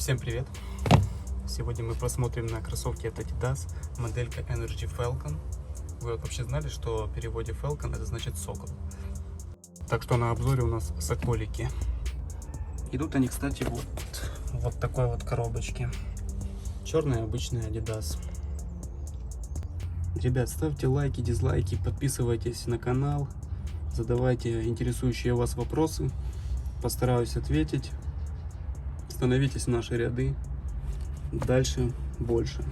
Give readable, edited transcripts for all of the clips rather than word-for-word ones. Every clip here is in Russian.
Всем привет! Сегодня мы посмотрим на кроссовки от Adidas, моделька Energy Falcon. Вы вообще знали, что в переводе Falcon это значит сокол? Так что на обзоре у нас соколики. Идут они, кстати, вот такой вот коробочке. Черная обычная Adidas. Ребят, ставьте лайки, дизлайки, подписывайтесь на канал, задавайте интересующие вас вопросы. Постараюсь ответить. Становитесь в наши ряды. Дальше больше.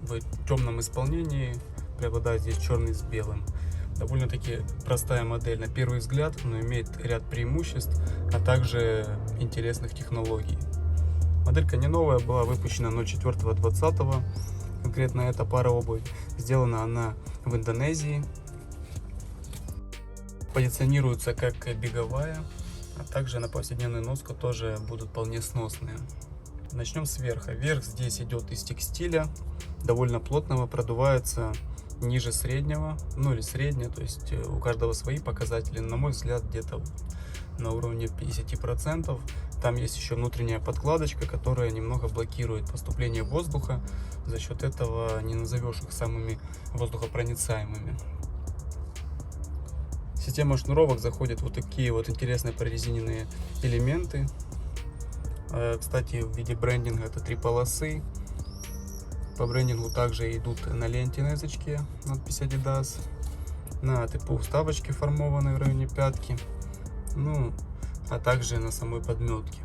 В темном исполнении преобладает здесь черный с белым. Довольно-таки простая модель на первый взгляд, но имеет ряд преимуществ, а также интересных технологий. Моделька не новая, была выпущена 04.20. Конкретно эта пара обуви. Сделана она в Индонезии. Позиционируется как беговая, а также на повседневную носку тоже будут вполне сносные. Начнем с верха. Верх здесь идет из текстиля, довольно плотного, продувается ниже среднего, ну или среднее, то есть у каждого свои показатели. На мой взгляд, где-то на уровне 50%. Там есть еще внутренняя подкладочка, которая немного блокирует поступление воздуха. За счет этого не назовешь их самыми воздухопроницаемыми. Система шнуровок заходит вот такие вот интересные прорезиненные элементы. Кстати, в виде брендинга это 3 полосы. По брендингу также идут на ленте на язычке надпись Adidas, на ТПУ вставочки формованные в районе пятки, ну а также на самой подметке.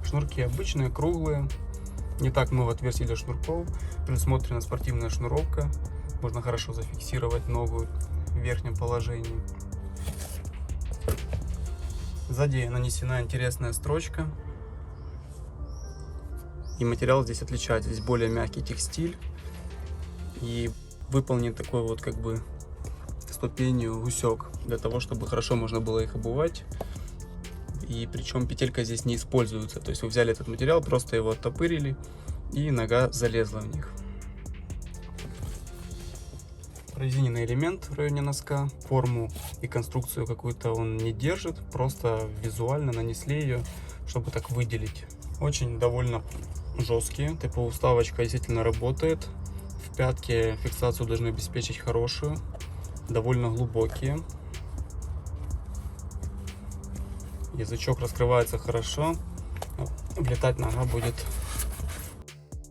Шнурки обычные, круглые, не так много отверстий для шнурков, предусмотрена спортивная шнуровка. Можно хорошо зафиксировать ногу в верхнем положении. Сзади нанесена интересная строчка. И материал здесь отличается. Здесь более мягкий текстиль. И выполнен такой вот как бы ступенью гусек. Для того, чтобы хорошо можно было их обувать. И причем петелька здесь не используется. То есть вы взяли этот материал, просто его оттопырили. И нога залезла в них. Прорезиненный элемент в районе носка, форму и конструкцию какую-то он не держит, просто визуально нанесли ее, чтобы так выделить. Очень довольно жесткие, ТПУ вставочка действительно работает, в пятке фиксацию должны обеспечить хорошую, довольно глубокие. Язычок раскрывается хорошо, влетать нога будет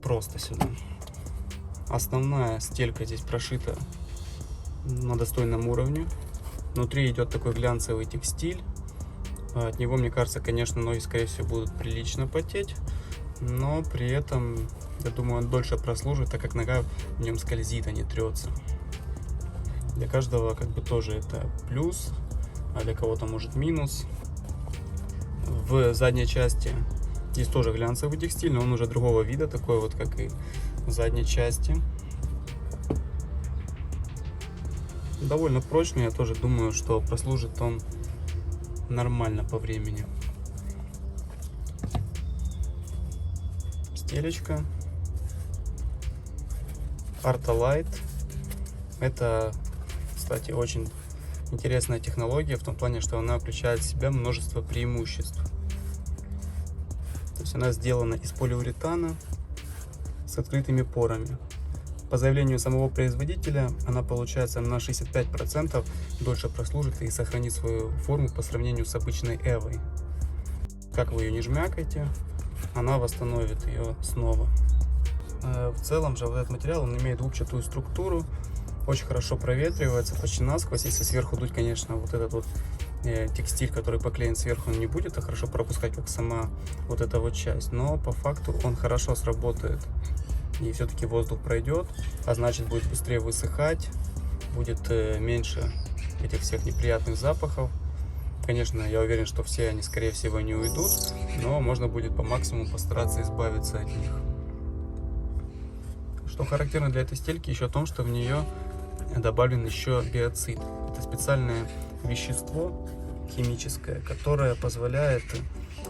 просто сюда. Основная стелька здесь прошита на достойном уровне. Внутри идет такой глянцевый текстиль. От него, мне кажется, конечно, ноги, скорее всего, будут прилично потеть. Но при этом, я думаю, он дольше прослужит, так как нога в нем скользит, а не трется. Для каждого как бы тоже это плюс, а для кого-то может минус. В задней части здесь тоже глянцевый текстиль, но он уже другого вида, такой вот, как и в задней части. Довольно прочный, я тоже думаю, что прослужит он нормально по времени. Стелечка Artalight. Это, кстати, очень интересная технология в том плане, что она включает в себя множество преимуществ. То есть она сделана из полиуретана с открытыми порами. По заявлению самого производителя, она получается на 65% дольше прослужит и сохранит свою форму по сравнению с обычной Эвой. Как вы ее не жмякаете, она восстановит ее снова. В целом же вот этот материал, он имеет губчатую структуру, очень хорошо проветривается почти насквозь. Если сверху дуть, конечно, вот этот вот текстиль, который поклеен сверху, он не будет так хорошо пропускать, как сама вот эта вот часть. Но по факту он хорошо сработает. И все-таки воздух пройдет, а значит будет быстрее высыхать, будет меньше этих всех неприятных запахов. Конечно, я уверен, что все они, скорее всего, не уйдут, но можно будет по максимуму постараться избавиться от них. Что характерно для этой стельки еще в том, что в нее добавлен еще биоцид. Это специальное вещество химическое, которое позволяет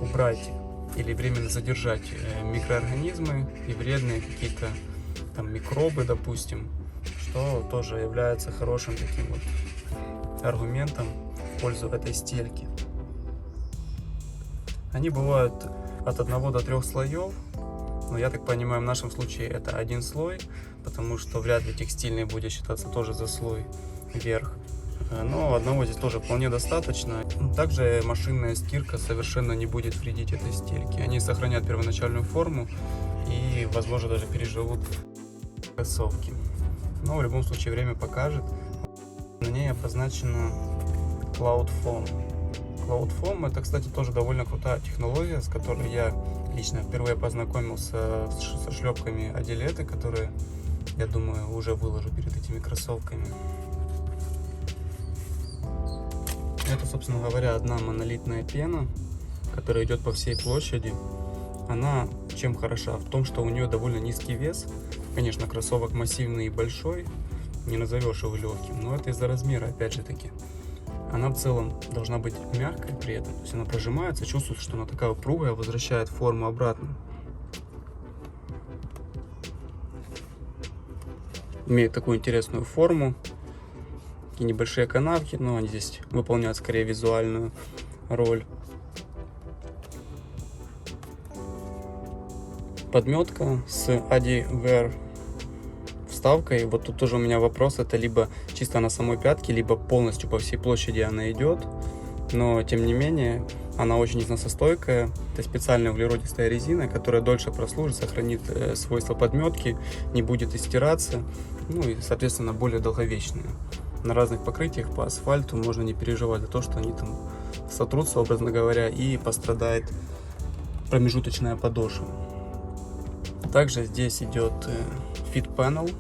убрать или временно задержать микроорганизмы и вредные какие-то там микробы, допустим, что тоже является хорошим таким вот аргументом в пользу этой стельки. Они бывают от 1 до 3 слоев. Но я так понимаю, в нашем случае это один слой, потому что вряд ли текстильный будет считаться тоже за слой вверх. Но одного здесь тоже вполне достаточно. Также машинная стирка совершенно не будет вредить этой стельке. Они сохранят первоначальную форму и, возможно, даже переживут кроссовки. Но в любом случае время покажет. На ней обозначено Cloud Foam. Cloud Foam — это, кстати, тоже довольно крутая технология, с которой я лично впервые познакомился со шлепками Адилеты, которые, я думаю, уже выложу перед этими кроссовками. Это, собственно говоря, одна монолитная пена, которая идет по всей площади. Она чем хороша? В том, что у нее довольно низкий вес. Конечно, кроссовок массивный и большой, не назовешь его легким, но это из-за размера, опять же таки. Она в целом должна быть мягкой при этом. То есть она прожимается, чувствуется, что она такая упругая, возвращает форму обратно. Имеет такую интересную форму. Такие небольшие канавки, но они здесь выполняют скорее визуальную роль. Подметка с AdiWear вставкой. Вот тут тоже у меня вопрос, это либо чисто на самой пятке, либо полностью по всей площади она идет, но тем не менее она очень износостойкая. Это специальная углеродистая резина, которая дольше прослужит, сохранит свойства подметки, не будет истираться, ну и соответственно более долговечная. На разных покрытиях по асфальту можно не переживать за то, что они там сотрутся, образно говоря, и пострадает промежуточная подошва. Также здесь идет Fit Panel.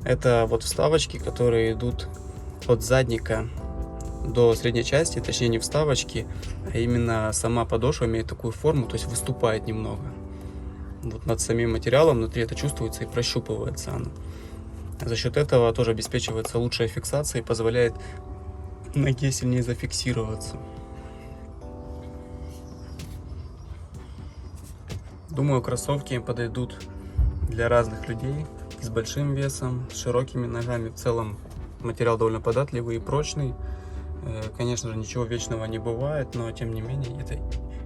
Это вот вставочки, которые идут от задника до средней части, точнее не вставочки, а именно сама подошва имеет такую форму, то есть выступает немного. Вот над самим материалом внутри это чувствуется и прощупывается оно. За счет этого тоже обеспечивается лучшая фиксация и позволяет ноге сильнее зафиксироваться. Думаю, кроссовки подойдут для разных людей, с большим весом, с широкими ногами. В целом материал довольно податливый и прочный. Конечно же, ничего вечного не бывает, но тем не менее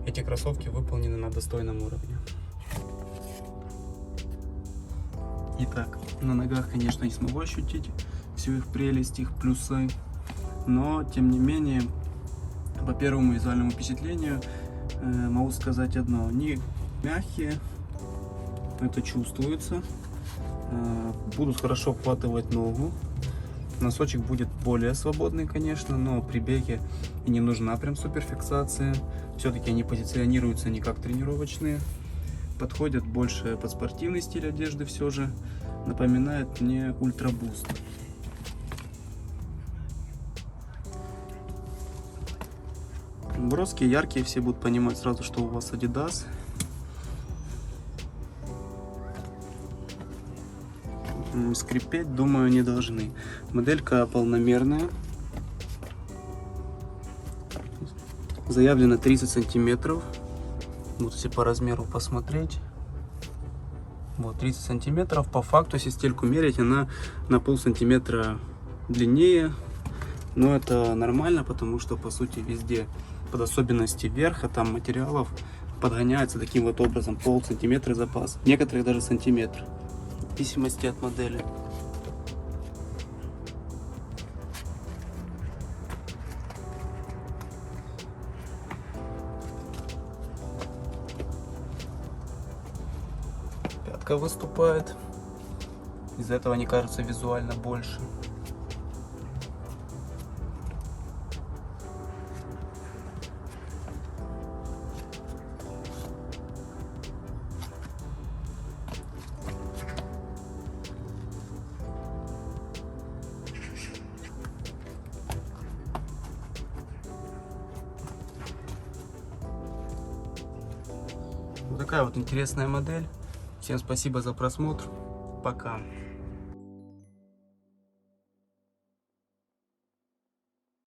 эти кроссовки выполнены на достойном уровне. Итак, на ногах, конечно, не смогу ощутить всю их прелесть, их плюсы, но тем не менее, по первому визуальному впечатлению могу сказать одно: они мягкие, это чувствуется, будут хорошо обхватывать ногу. Носочек будет более свободный, конечно, но при беге и не нужна прям суперфиксация. Все-таки они позиционируются не как тренировочные, подходят больше под спортивный стиль одежды все же. Напоминает мне Ультра Буст. Броски яркие, все будут понимать сразу, что у вас Adidas. Скрипеть, думаю, не должны. Моделька полномерная. Заявлено 30 сантиметров. Вот если по размеру посмотреть. Вот 30 сантиметров. По факту, если стельку мерить, она на полсантиметра длиннее. Но это нормально, потому что по сути везде под особенности верха там материалов подгоняется таким вот образом. Полсантиметра запас. Некоторые даже сантиметр. В зависимости от модели. Пятка выступает. Из-за этого они кажутся визуально больше. Вот такая вот интересная модель. Всем спасибо за просмотр. Пока.